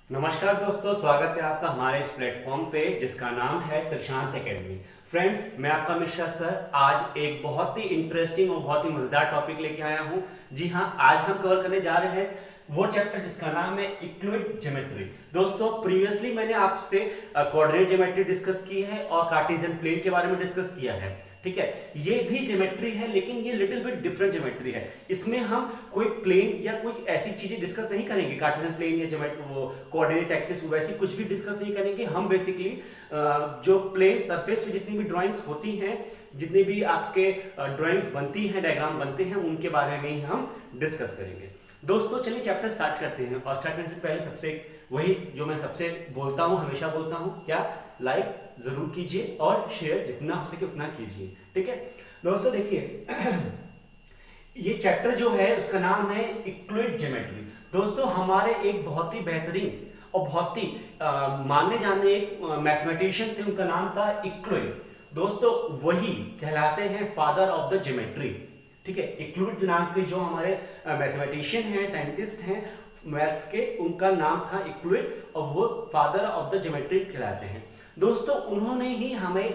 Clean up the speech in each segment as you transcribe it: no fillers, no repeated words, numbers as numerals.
नमस्कार दोस्तों, स्वागत है आपका हमारे इस प्लेटफॉर्म पे जिसका नाम है त्रिशांत एकेडमी। फ्रेंड्स, मैं आपका मिश्रा सर आज एक बहुत ही इंटरेस्टिंग और बहुत ही मजेदार टॉपिक लेके आया हूँ। जी हाँ, आज हम कवर करने जा रहे हैं वो चैप्टर जिसका नाम है इक्विड ज्योमेट्री। दोस्तों, प्रीवियसली मैंने आपसे कोऑर्डिनेट ज्योमेट्री डिस्कस की है और कार्टेशियन प्लेन के बारे में डिस्कस किया है। ठीक है, ये भी ज्योमेट्री है लेकिन ये लिटिल बिट डिफरेंट ज्योमेट्री है। इसमें हम कोई प्लेन या कोई ऐसी चीजें डिस्कस नहीं करेंगे, कार्टेशियन प्लेन या ज्योमेट्री वो कोऑर्डिनेट एक्सिस वैसी कुछ भी डिस्कस नहीं करेंगे। हम बेसिकली जो प्लेन सरफेस पे जितनी भी ड्राइंग्स होती हैं, जितनी भी आपके ड्राइंग्स बनती हैं, डायग्राम बनते हैं, उनके बारे में ही हम डिस्कस करेंगे। दोस्तों, चलिए चैप्टर स्टार्ट करते हैं। और स्टार्ट करने से पहले सबसे वही जो मैं सबसे बोलता हूँ, हमेशा बोलता हूँ, क्या लाइक जरूर कीजिए और शेयर जितना हो सके उतना कीजिए। ठीक है दोस्तों, देखिए ये चैप्टर जो है उसका नाम है इक्विड ज्योमेट्री। दोस्तों, हमारे एक बहुत ही बेहतरीन और बहुत ही माने जाने एक मैथमेटिशियन थे, उनका नाम था इक्विड। दोस्तों, वही कहलाते हैं फादर ऑफ द ज्योमेट्री। ठीक है, इक्विड नाम के जो हमारे मैथमेटिशियन हैं, साइंटिस्ट हैं मैथ्स के, उनका नाम था इक्विड और वो फादर ऑफ द ज्योमेट्री कहलाते हैं। दोस्तों, उन्होंने ही हमें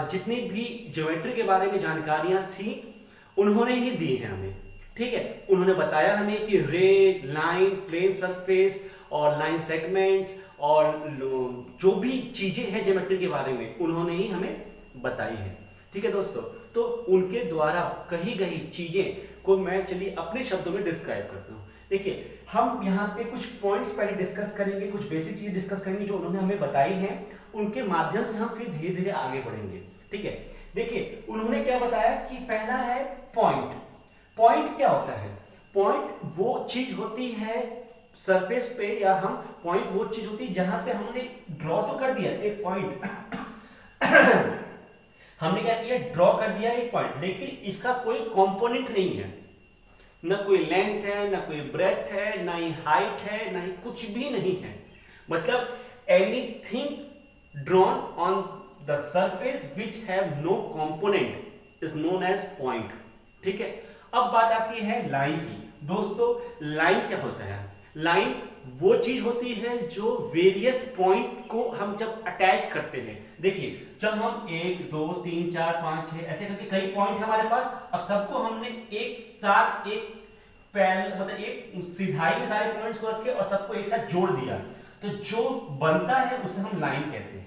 जितनी भी ज्योमेट्री के बारे में जानकारियां थी उन्होंने ही दी है हमें। ठीक है, उन्होंने बताया हमें कि रे, लाइन, प्लेन सरफेस और लाइन सेगमेंट्स और जो भी चीजें हैं ज्योमेट्री के बारे में उन्होंने ही हमें बताई है। ठीक है दोस्तों, तो उनके द्वारा कही गई चीजें को मैं चलिए अपने शब्दों में डिस्क्राइब करता हूँ। देखिए, हम यहाँ पे कुछ पॉइंट्स पहले डिस्कस करेंगे, कुछ बेसिक चीजें डिस्कस करेंगे जो उन्होंने हमें बताई हैं, उनके माध्यम से हम फिर धीरे धीरे आगे बढ़ेंगे। ठीक है, देखिए उन्होंने क्या बताया कि पहला है पॉइंट। पॉइंट क्या होता है? पॉइंट वो चीज होती है सरफेस पे, या हम पॉइंट वो चीज होती है जहां पे हमने ड्रॉ तो कर दिया एक पॉइंट हमने क्या किया, ड्रॉ कर दिया एक पॉइंट, लेकिन इसका कोई कंपोनेंट नहीं है, ना कोई लेंथ है, ना कोई ब्रेथ है, ना ही हाइट है, ना ही कुछ भी नहीं है। मतलब anything drawn on the surface which have no component is known as point. ठीक है, अब बात आती है लाइन की। दोस्तों, लाइन क्या होता है? लाइन वो चीज होती है जो वेरियस पॉइंट को हम जब अटैच करते हैं। देखिए, जब हम 1 2 3 4 5 6 ऐसे करके कई पॉइंट है हमारे पास, अब सबको हमने एक साथ एक पैरेलल मतलब एक सिधाई में सारे पॉइंट्स को रखे और सबको एक साथ जोड़ दिया, तो जो बनता है उसे हम लाइन कहते हैं।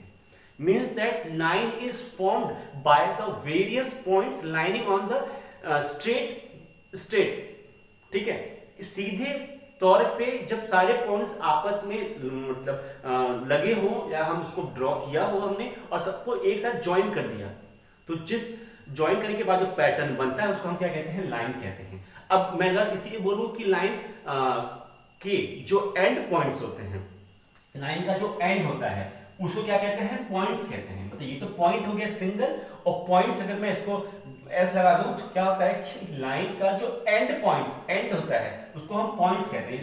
Means that line is formed by the various points lining on the straight. ठीक है, सीधे तौर पे जब सारे पॉइंट्स आपस में मतलब लगे हों या हम उसको ड्रॉ किया हो हमने और सबको एक साथ ज्वाइन कर दिया, तो जिस ज्वाइन करने के बाद जो पैटर्न बनता है उसको हम क्या कहते हैं? लाइन कहते हैं। अब मैं अगर इसीलिए बोलूं कि लाइन के जो एंड पॉइंट्स होते हैं, लाइन का जो एंड होता है उसको क्या कहते हैं? पॉइंट्स कहते हैं। मतलब ये तो पॉइंट हो गया सिंगल, और पॉइंट्स अगर मैं इसको एस लगा दूं तो क्या होता है कि लाइन का जो एंड पॉइंट एंड होता है उसको हम पॉइंट्स कहते हैं,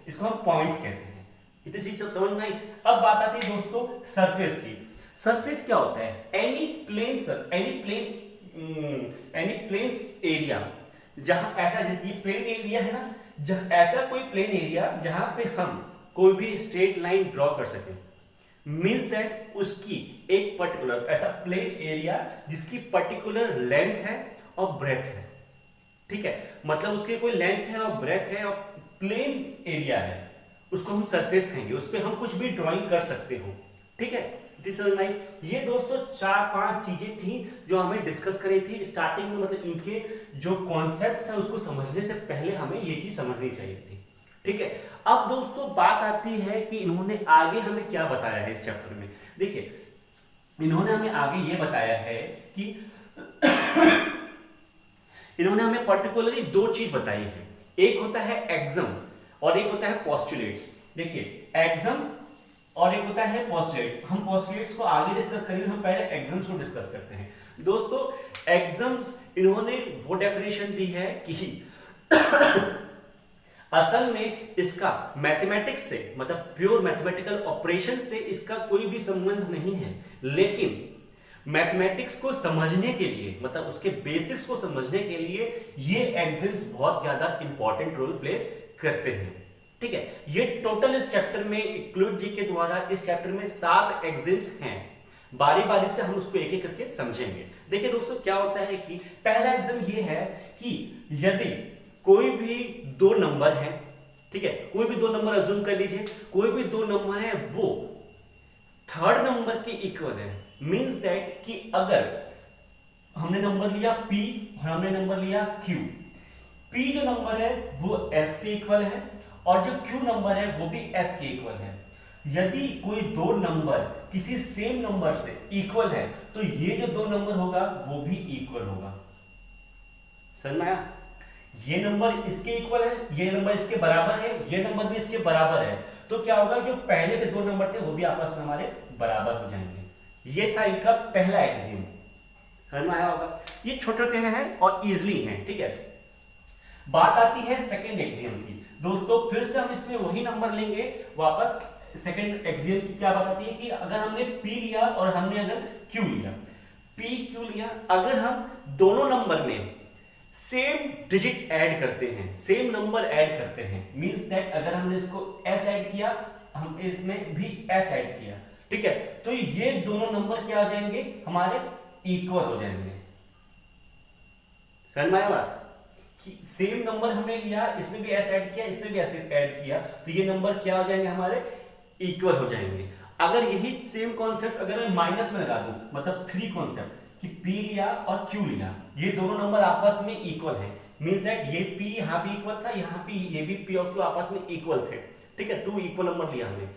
इसको हम पॉइंट्स कहते हैं। इतनी चीज सब समझ में आई। अब बात आती है दोस्तों सरफेस की। सरफेस क्या होता है? एनी प्लेन एरिया, जहां ऐसा ये प्लेन एरिया है ना, ऐसा कोई प्लेन एरिया जहां पे हम कोई भी स्ट्रेट लाइन ड्रॉ कर सके। मीन्स दैट उसकी एक पर्टिकुलर ऐसा प्लेन एरिया जिसकी पर्टिकुलर लेंथ है और ब्रेथ है। ठीक है, मतलब उसके कोई लेंथ है और ब्रेथ है और प्लेन एरिया है, उसको हम सरफेस कहेंगे। उस पर हम कुछ भी ड्राइंग कर सकते हो। ठीक है, समझ में आई? ये दोस्तों 4-5 चीजें थी जो हमें डिस्कस करी थी स्टार्टिंग में। मतलब इनके जो कॉन्सेप्ट्स हैं उसको समझने से पहले हमें ये चीज समझनी चाहिए थी। ठीक है, अब दोस्तों बात आती है कि इन्होंने आगे हमें क्या बताया है इस चैप्टर में। देखिए, इन्होंने हमें आगे ये बताया है कि इन्होंने हमें पर्टिकुलरली 2 चीज बताई है। एक होता है एक्सम और एक होता है पोस्टुलेट्स। देखिए, एक्सम और एक होता है पोस्टुलेट। हम पोस्टुलेट्स को आगे डिस्कस करेंगे, हम पहले एक्सम्स को डिस्कस करते हैं। दोस्तों, एक्सम्स इन्होंने वो डेफिनेशन दी है कि असल में इसका मैथमेटिक्स से मतलब प्योर मैथमेटिकल ऑपरेशन से इसका कोई भी संबंध नहीं है, लेकिन मैथमेटिक्स को समझने के लिए मतलब उसके बेसिक्स को समझने के लिए ये एक्सम्स बहुत ज्यादा इंपॉर्टेंट रोल प्ले करते हैं। ठीक है, ये टोटल इस चैप्टर में इक्लूड जी के द्वारा इस चैप्टर में 7 एग्जिम्स हैं। बारी बारी से हम उसको एक एक करके समझेंगे। देखिए दोस्तों, क्या होता है कि पहला एग्जाम ये है कि यदि कोई भी दो नंबर है, ठीक है, कोई भी दो नंबर अज्यूम कर लीजिए, कोई भी दो नंबर है वो थर्ड नंबर के इक्वल है, मींस दैट कि अगर हमने नंबर लिया P और हमने नंबर लिया Q, P जो नंबर है वो S के इक्वल है और जो Q नंबर है वो भी S के इक्वल है। यदि कोई दो नंबर किसी सेम नंबर से इक्वल है तो ये जो दो नंबर होगा वो भी इक्वल होगा। समझ में आया? ये नंबर इसके इक्वल है, ये नंबर इसके बराबर है, ये नंबर भी इसके बराबर है, तो क्या होगा, जो पहले के दो नंबर थे वो भी आपस में हमारे बराबर हो जाएंगे। ये था इनका पहला एक्सियम। समझ में आया होगा? ये छोटे छोटे हैं और इजिली हैं, ठीक है। बात आती है सेकेंड एक्सियम की। दोस्तों फिर से हम इसमें वही नंबर लेंगे वापस। सेकेंड एक्सियम की क्या बात आती है कि अगर हमने P लिया और हमने अगर Q लिया, P Q लिया, अगर हम दोनों नंबर में सेम डिजिट ऐड करते हैं, सेम नंबर ऐड करते हैं, मींस दैट अगर हमने इसको S ऐड किया, हम इसमें भी S ऐड किया, ठीक है, तो ये दोनों नंबर क्या हो जाएंगे, हमारे इक्वल हो जाएंगे। समझ में आया बात? सेम नंबर हमने लिया, इसमें भी S ऐड किया, इसमें भी S ऐड किया, तो ये नंबर क्या हो जाएंगे, हमारे इक्वल हो जाएंगे। अगर यही सेम कॉन्सेप्ट अगर मैं माइनस में लगा दूं, मतलब 3 कॉन्सेप्ट कि P लिया और Q लिया, ये दोनों नंबर आपस में इक्वल है, मींस दैट ये P यहां भी इक्वल था, यहां पे ये भी P और Q आपस में इक्वल थे, ठीक है, 2 इक्वल नंबर लिया हमने।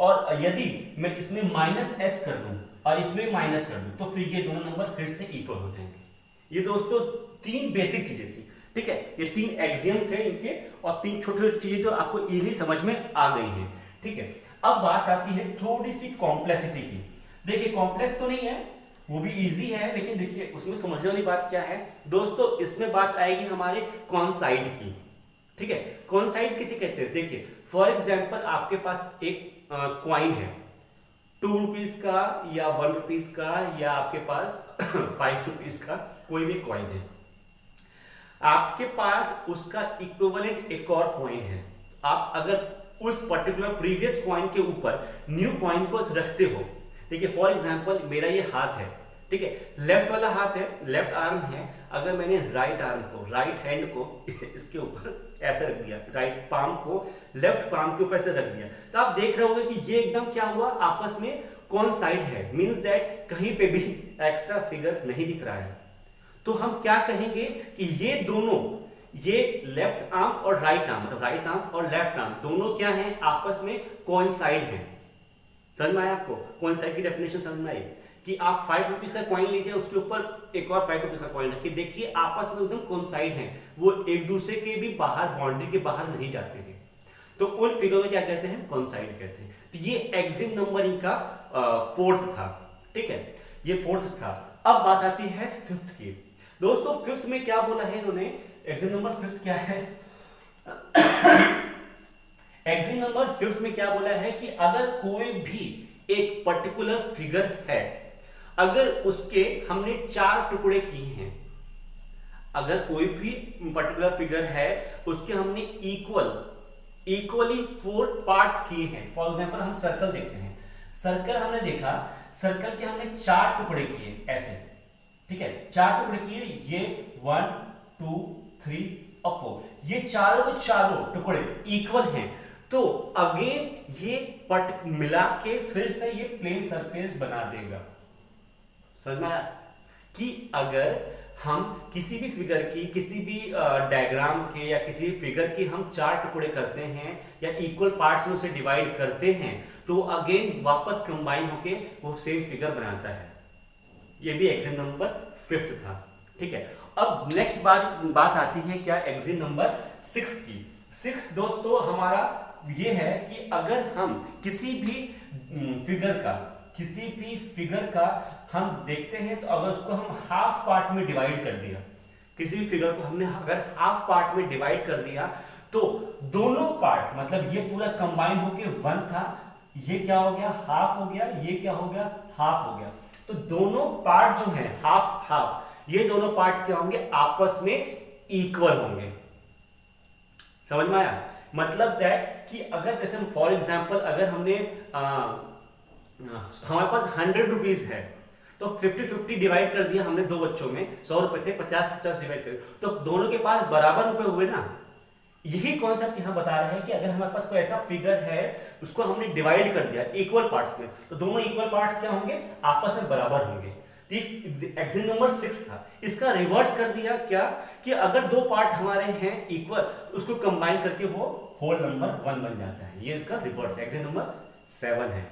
और यदि मैं इसमें -S कर दूं और इसमें माइनस कर दूं तो फिर ये दोनों नंबर फिर से इक्वल हो जाएंगे। ये दोस्तों 3 बेसिक चीजें थी, ठीक है, ये 3 एक्सियम थे इनके और 3 छोटी छोटी चीजें जो आपको इजीली समझ में आ गई हैं, ठीक है। अब बात आती है थोड़ी सी कॉम्प्लेक्सिटी की। देखिए कॉम्प्लेक्स तो नहीं है, वो भी इजी है, लेकिन देखिए उसमें समझने वाली बात क्या है दोस्तों, इसमें बात आएगी हमारे कॉन्साइड की, ठीक है। कॉन्साइड किसे कहते हैं? देखिए फॉर एग्जांपल आपके पास एक कॉइन है 2 रुपीज का या 1 रुपीज का या आपके पास 5 रुपीज का कोई भी कॉइन है, आपके पास उसका इक्विवेलेंट एक और कॉइन है। आप अगर उस पर्टिकुलर प्रीवियस कॉइन के ऊपर न्यू कॉइन को रखते हो, ठीक है, फॉर एग्जांपल मेरा ये हाथ है, ठीक है, लेफ्ट वाला हाथ है, लेफ्ट आर्म है, अगर मैंने राइट आर्म को, राइट हैंड को इसके ऊपर ऐसे रख दिया, राइट पाम को लेफ्ट पाम के ऊपर ऐसे रख दिया, तो आप देख रहे होंगे कि ये एकदम क्या हुआ, आपस में कोइंसाइड है, मींस दैट कहीं पे भी एक्स्ट्रा फिगर नहीं दिख रहा है। तो हम क्या कहेंगे कि ये दोनों, ये लेफ्ट आर्म और राइट आर्म, मतलब राइट आर्म और लेफ्ट आर्म दोनों क्या हैं, आपस में कोइंसाइड हैं। समझ में आया आपको? कोइंसाइड की डेफिनेशन समझ में आई कि आप 5 रुपीज का कॉइन लीजिए, उसके ऊपर एक और 5 रुपीज का कॉइन रखिए, देखिए आपस में एकदम कोइंसाइड हैं, वो एक दूसरे के भी बाहर, बाउंड्री के बाहर नहीं जाते हैं, तो उन फिगर को क्या कहते हैं, कोइंसाइड कहते हैं। तो ये एक्सिम नंबर इनका 4th था, ठीक है, ये 4th था। अब बात आती है 5th की। दोस्तों 5th में क्या बोला है इन्होंने, एक्सिम नंबर 5th क्या है एक्सिम नंबर 5th में क्या बोला है कि अगर कोई भी एक पर्टिकुलर फिगर है, अगर उसके हमने 4 टुकड़े किए हैं, अगर कोई भी पर्टिकुलर फिगर है उसके हमने इक्वली 4 पार्ट्स किए हैं। फॉर एग्जांपल हम सर्कल देखते हैं, सर्कल हमने देखा, सर्कल के हमने 4 टुकड़े किए ऐसे, ठीक है, 4 टुकड़े किए, ये 1 2 3 और 4, ये चारों के चारों टुकड़े इक्वल हैं, तो अगेन ये पट मिला के फिर से ये प्लेन सरफेस बना देगा। समझ में आया कि अगर हम किसी भी फिगर की, किसी भी डायग्राम के या किसी भी फिगर की हम 4 टुकड़े करते हैं या इक्वल पार्ट्स में उसे डिवाइड करते हैं, तो अगेन वापस कंबाइन होके वो सेम फिगर बनाता है। ये भी एक्सिम नंबर 5th था, ठीक है। अब नेक्स्ट बात आती है क्या, एक्सिम नंबर 6 की। 6 दोस्तों हमारा ये है कि अगर हम किसी भी फिगर का हम देखते हैं, तो अगर उसको हम हाफ पार्ट में डिवाइड कर दिया, किसी भी फिगर को हमने अगर हाफ पार्ट में डिवाइड कर दिया, तो दोनों पार्ट, मतलब ये पूरा कंबाइन होके 1 था, ये क्या हो गया, हाफ हो गया, ये क्या हो गया, हाफ हो गया, तो दोनों पार्ट जो है हाफ हाफ, ये दोनों पार्ट क्या होंगे, आपस में इक्वल होंगे। समझ में आया मतलब दैट कि अगर जैसे फॉर एग्जांपल अगर हमने हमारे पास 100 रुपीज है तो 50-50 डिवाइड कर दिया हमने दो बच्चों में, 100 रुपए थे, 50-50 डिवाइड कर, तो दोनों के पास बराबर रुपए हुए ना। यही कॉन्सेप्ट यहाँ बता रहा है कि अगर हमारे पास कोई ऐसा फिगर है उसको हमने डिवाइड कर दिया इक्वल पार्ट्स में, तो दोनों इक्वल पार्ट्स क्या होंगे, आपस में बराबर होंगे। एग्जाम्पल नंबर 6 था, इसका रिवर्स कर दिया क्या कि अगर दो पार्ट हमारे हैं इक्वल तो उसको कंबाइन करके वो होल नंबर 1 बन जाता है। ये इसका रिवर्स एग्जाम्पल नंबर 7 है।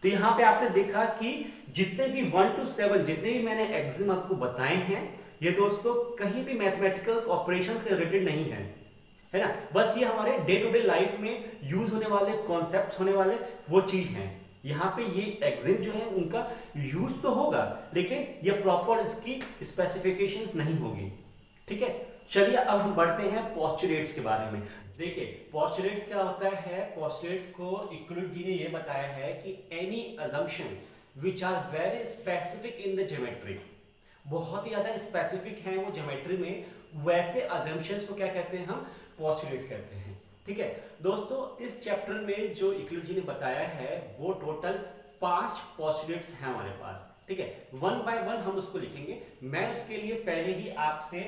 तो यहाँ पे आपने देखा कि जितने भी 1 to 7 जितने भी मैंने एग्जाम आपको बताए हैं ये दोस्तों कहीं भी मैथमेटिकल ऑपरेशन से रिलेटेड नहीं है ना, बस ये हमारे डे टू डे लाइफ में यूज होने वाले कॉन्सेप्ट्स होने वाले वो चीज हैं। यहाँ पे ये एग्जाम जो है उनका यूज तो होगा लेकिन ये प्रॉपर इसकी स्पेसिफिकेशंस नहीं होगी। ठीक है, चलिए अब हम बढ़ते हैं पोस्टुलेट्स के बारे में। देखिए पोस्टुलेट्स क्या होता है, पोस्टुलेट्स को यूक्लिड जी ने ये बताया है कि any assumptions which are very specific in the geometry, बहुत ही ज्यादा स्पेसिफिक हैं वो ज्योमेट्री में, वैसे अजम्पशंस को क्या कहते हैं, हम पोस्टुलेट्स कहते हैं। ठीक है दोस्तों, इस चैप्टर में जो यूक्लिड जी ने बताया है वो टोटल 5 पोस्टुलेट्स हैं हमारे पास। ठीक है, 1 बाय 1 हम उसको लिखेंगे। मैं उसके लिए पहले ही आपसे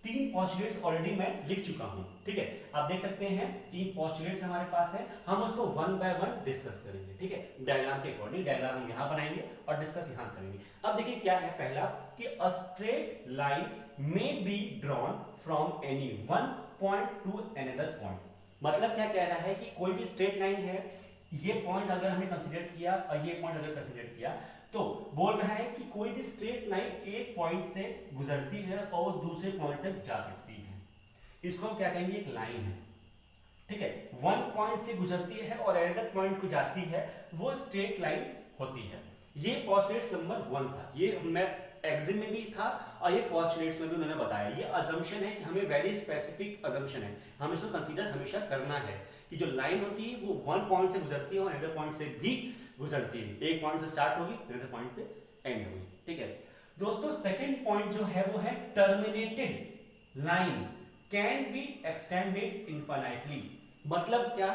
3 पोस्टुलेट्स ऑलरेडी मैं लिख चुका हूं। ठीक है, आप देख सकते हैं 3 पोस्टुलेट्स हमारे पास है, हम उसको 1 बाय 1 डिस्कस करेंगे। ठीक है, डायग्राम के अकॉर्डिंग, डायग्राम हम यहां बनाएंगे और डिस्कस यहां करेंगे। अब देखिए क्या है, पहला कि अ स्ट्रेट लाइन में be drawn from any one point two another point. मतलब क्या कह रहा है कि कोई भी स्ट्रेट लाइन है, ये पॉइंट अगर हमने कंसीडर किया और ये पॉइंट अगर कंसीडर किया तो बोल रहा है कि कोई भी स्ट्रेट लाइन एक पॉइंट से गुजरती है और दूसरे पॉइंट तक जा सकती है, इसको हम क्या कहेंगे, एक लाइन है। ठीक है, वन पॉइंट से गुजरती है और अनदर पॉइंट को जाती है, वो स्ट्रेट लाइन होती है। ये पोस्टुलेट नंबर 1 था, ये मैं एग्जाम में भी था और ये पोस्टुलेट्स में भी उन्होंने बताया। ये अजम्पशन है कि हमें वेरी स्पेसिफिक अजम्पशन है, हम इसको कंसीडर हमेशा करना है कि जो लाइन होती है वो 1 पॉइंट से गुजरती है और अनदर पॉइंट से भी गुजरती है, एक पॉइंट से स्टार्ट होगी अनदर पॉइंट पे एंड होगी। ठीक है दोस्तों, सेकंड पॉइंट जो है वो है terminated line can be extended infinitely. मतलब क्या,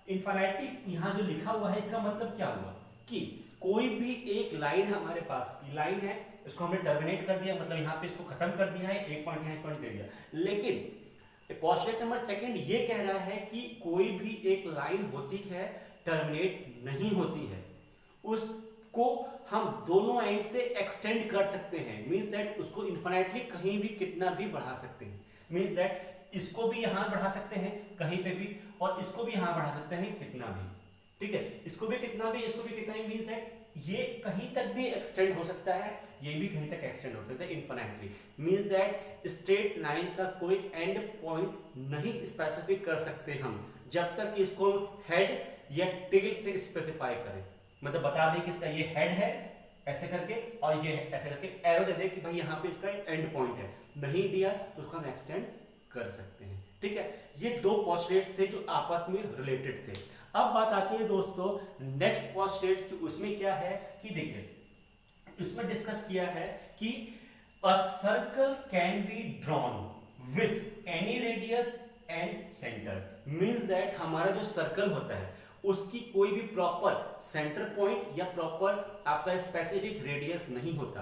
इनफाइनाइटली यहां जो लिखा हुआ है इसका मतलब क्या हुआ कि कोई भी एक लाइन हमारे पास की लाइन है, इसको हमने टर्मिनेट कर दिया, मतलब यहाँ पे इसको खत्म कर दिया है, एक पॉइंट यहाँ एक पॉइंट दे दिया। लेकिन पोस्टुलेट नंबर 2 ये कह रहा है कि कोई भी एक लाइन होती है टर्मिनेट नहीं होती है, उसको हम दोनों एंड से एक्सटेंड कर सकते हैं। मींस दैट उसको इनफिनिटली कहीं भी कितना भी बढ़ा सकते हैं। मींस दैट इसको भी यहां बढ़ा सकते हैं कहीं पे भी और इसको भी यहां बढ़ा सकते हैं कितना भी। ठीक है, इसको भी कितना भी, इसको भी कितना भी, मींस दैट ये कहीं तक भी एक्सटेंड हो सकता है, ये भी कहीं तक एक्सटेंड हो सकता है infinitely. Means that straight line का कोई एंड पॉइंट नहीं स्पेसिफिक कर सकते हम जब तक इसको हेड या टेल से स्पेसिफाई करें। मतलब बता दें कि इसका ये हेड है ऐसे करके और ये ऐसे करके एरो दे दे कि भाई यहाँ पे इसका एंड पॉइंट है, नहीं दिया तो उसको हम एक्सटेंड कर सकते हैं। ठीक है, ये 2 पोस्टुलेट्स थे जो आपस में रिलेटेड थे। अब बात आती है दोस्तों नेक्स्ट पोस्टुलेट्स की, उसमें क्या है कि देखिए इसमें डिस्कस किया है कि a circle can be drawn with any radius and centre. Means that हमारा जो सर्कल होता है उसकी कोई भी प्रॉपर सेंटर पॉइंट या प्रॉपर आपका स्पेसिफिक रेडियस नहीं होता।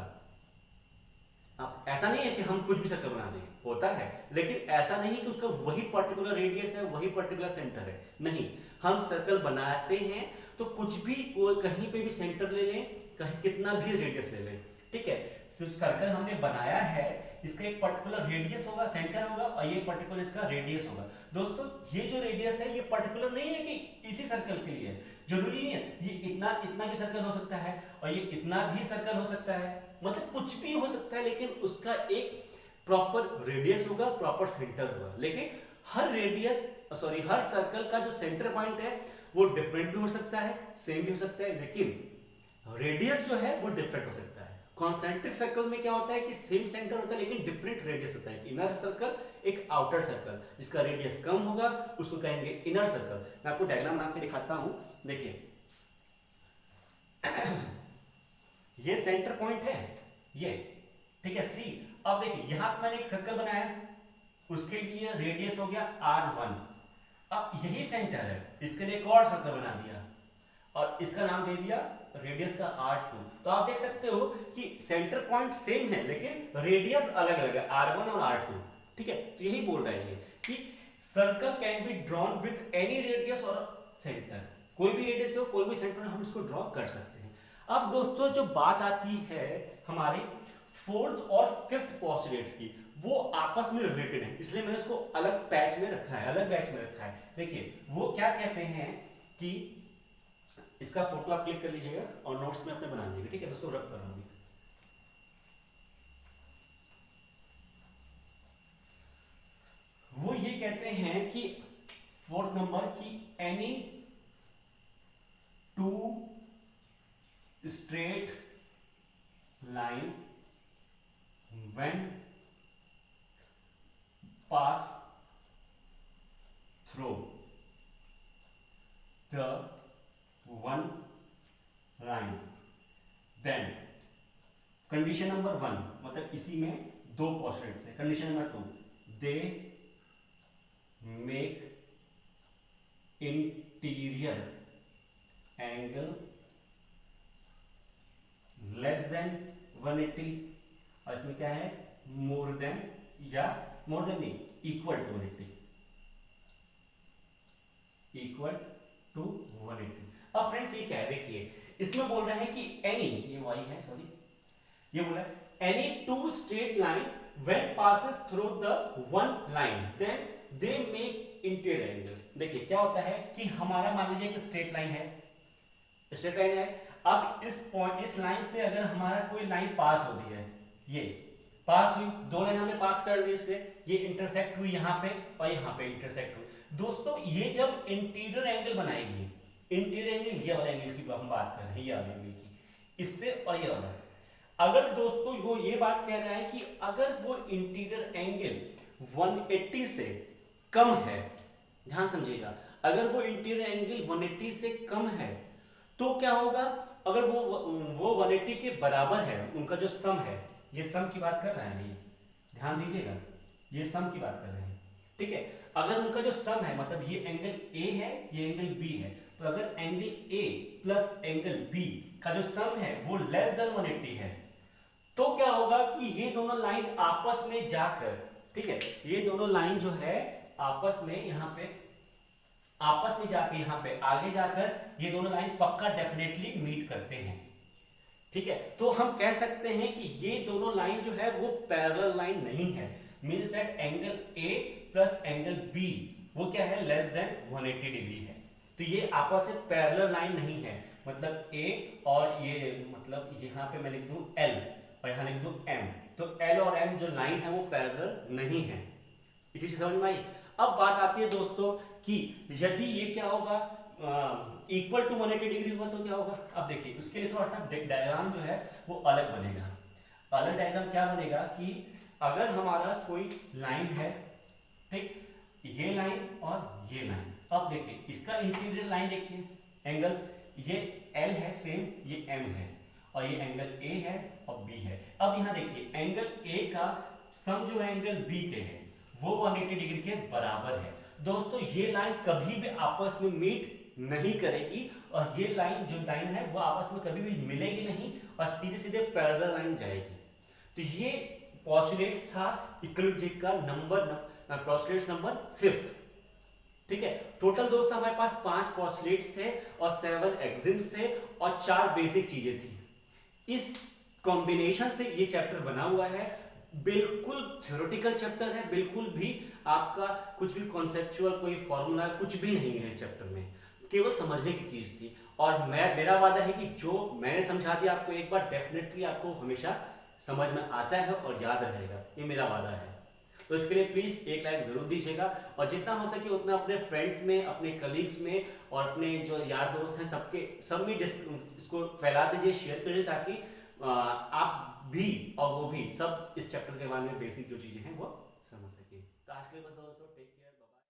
अब ऐसा नहीं है कि हम कुछ भी सर्कल बना दें, होता है, लेकिन ऐसा नहीं कि उसका वही पर्टिकुलर रेडियस है, वही पर्टिकुलर सेंटर है। नहीं, हम सर्कल बनाते हैं तो कुछ भी कहीं पे भी सेंटर ले लें, कहीं कितना भी रेडियस ले लें। ठीक है, सर्कल हमने बनाया है, इसका एक पर्टिकुलर रेडियस होगा, सेंटर होगा और ये पर्टिकुलर इसका रेडियस होगा। दोस्तों ये जो रेडियस है ये पर्टिकुलर नहीं है कि इसी सर्कल के लिए, जरूरी नहीं है, ये इतना इतना भी सर्कल हो सकता है और ये इतना भी सर्कल हो सकता है, मतलब कुछ भी हो सकता है, लेकिन उसका एक प्रॉपर रेडियस होगा, प्रॉपर सेंटर होगा। लेकिन हर रेडियस हर सर्कल का जो सेंटर पॉइंट है वो डिफरेंट भी हो सकता है, सेम भी हो सकता है, लेकिन रेडियस जो है वो डिफरेंट हो सकता है। कॉन्सेंट्रिक सर्कल में क्या होता है कि सेम सेंटर होता है लेकिन डिफरेंट रेडियस होता है। इनर सर्कल एक आउटर सर्कल, जिसका रेडियस कम होगा उसको कहेंगे इनर सर्कल। मैं आपको डायग्राम बना के दिखाता हूं, देखिए ये सेंटर पॉइंट है ये, ठीक है सी। अब देखिए यहां पे मैंने एक सर्कल बनाया, उसके लिए रेडियस हो गया r1, अब यही सेंटर है, इसके लिए एक और सर्कल बना दिया और इसका नाम दे दिया रेडियस का R2। तो आप देख सकते हो कि सेंटर पॉइंट सेम है लेकिन रेडियस अलग अलग है, R1 और R2। ठीक है, तो यही बोल रहे हैं कि circle can be drawn with any radius और सेंटर, कोई भी रेडियस हो कोई भी सेंटर हम इसको ड्रॉ कर सकते हैं। अब दोस्तों जो बात आती है हमारे फोर्थ और फिफ्थ पोस्टुलेट्स की, वो आपस में रिलेटेड है, इसलिए मैंने इसको अलग पैच में रखा है, अलग बैच में रखा है। देखिए वो क्या कहते हैं कि इसका फोटो आप क्लिक कर लीजिएगा और नोट्स में अपने बना लीजिएगा। ठीक है, उसको रख कर रहा हूं। वो ये कहते हैं कि फोर्थ नंबर की any two straight line when pass through the one line, then condition number 1 मतलब इसी में दो पोस्टुलेट्स है। Condition number 2, they make interior angle less than 180, और इसमें क्या है मोर देन, या मोर देन नहीं, इक्वल टू 180, इक्वल टू 180। अब फ्रेंड्स ये क्या है, देखिए इसमें बोल रहे हैं कि एनी, ये वाई है सॉरी, ये बोला any two straight line when passes through the one line then they make interior angle. देखिए क्या होता है कि हमारा मान लीजिए कि स्ट्रेट लाइन है, स्ट्रेट लाइन है। अब इस पॉइंट, इस लाइन से अगर हमारा कोई लाइन पास हो रही है, ये पास हुई, दो लाइन हमने पास कर दी, इससे ये इंटरसेक्ट हुई यहाँ पे और यहाँ पे इंटरसेक्ट हुई। दोस्तों ये जब इंटीरियर एंगल बनाएगी, इंटीरियर एंगल ये वाला एंगल की हम बात कर रहे हैं, ये वाला एंगल की, इससे और ये वाला। अगर दोस्तों वो ये बात कह रहा है कि अगर वो इंटीरियर एंगल 180 से कम है, ध्यान समझिएगा, अगर वो इंटीरियर एंगल 180 से कम है तो क्या होगा, अगर वो 180 के बराबर है, उनका जो सम है, ये सम की बात कर रहे हैं, ध्यान दीजिएगा, ये सम की बात कर रहे हैं। ठीक है, अगर उनका जो सम है मतलब ये एंगल ए है, ये एंगल बी है, तो अगर angle A plus angle B का जो सम है वो लेस देन 180 है, तो क्या होगा कि ये दोनों लाइन आपस में जाकर, ठीक है, ये दोनों लाइन जो है आपस में यहाँ पे, आपस में जाके यहाँ पे आगे जाकर ये दोनों लाइन पक्का डेफिनेटली मीट करते हैं। ठीक है, तो हम कह सकते हैं कि ये दोनों लाइन जो है वो पैरेलल लाइन नहीं है, means that angle A plus angle B वो क्या है, लेस देन 180 डिग्री है। तो ये आपस में पैरेलल लाइन नहीं है, मतलब ए और ये, मतलब यहाँ पे मैं लिख दूं एल और यहाँ लिख दूं एम, तो एल और एम जो लाइन है वो पैरेलल नहीं है। इसी से समझ में आई। अब बात आती है दोस्तों कि यदि ये क्या होगा, इक्वल टू 180 डिग्री हुआ तो क्या होगा। अब देखिए उसके लिए थोड़ा सा डायग्राम जो है वो अलग बनेगा। अलग डायग्राम क्या बनेगा कि अगर हमारा कोई लाइन है, ठीक, ये लाइन और ये लाइन, अब देखिए इसका इंटीरियर लाइन देखिए, एंगल ये एल है सेम, ये एम है, और ये एंगल ए है और बी है। अब यहाँ देखिए एंगल ए का सम जो एंगल बी के है वो 180 डिग्री के बराबर है। दोस्तों ये लाइन कभी भी आपस में मीट नहीं करेगी और ये लाइन जो लाइन है वो आपस में कभी भी मिलेगी नहीं और सीधे सीधे पैरेलल लाइन जाएगी। तो ये पोस्टुलेट्स था इक्विलिब्रियम का नंबर, पोस्टुलेट्स नंबर 5th। ठीक है, टोटल दोस्तों हमारे पास 5 पोस्टुलेट्स थे और 7 एक्सिम्स थे और 4 बेसिक चीजें थी। इस कॉम्बिनेशन से ये चैप्टर बना हुआ है, बिल्कुल थ्योरेटिकल चैप्टर है, बिल्कुल भी आपका कुछ भी कॉन्सेप्चुअल कोई फॉर्मूला कुछ भी नहीं है इस चैप्टर में, केवल समझने की चीज थी। और मेरा वादा है कि जो मैंने समझा दिया आपको एक बार डेफिनेटली आपको हमेशा समझ में आता है और याद रहेगा, ये मेरा वादा है। तो इसके लिए प्लीज एक लाइक जरूर दीजिएगा और जितना हो सके उतना अपने फ्रेंड्स में, अपने कलीग्स में और अपने जो यार दोस्त हैं सबके सब में इसको फैला दीजिए, शेयर करिए, ताकि आप भी और वो भी सब इस चैप्टर के बारे में बेसिक जो चीजें हैं वो समझ सके। तो आज के लिए बस दोस्तों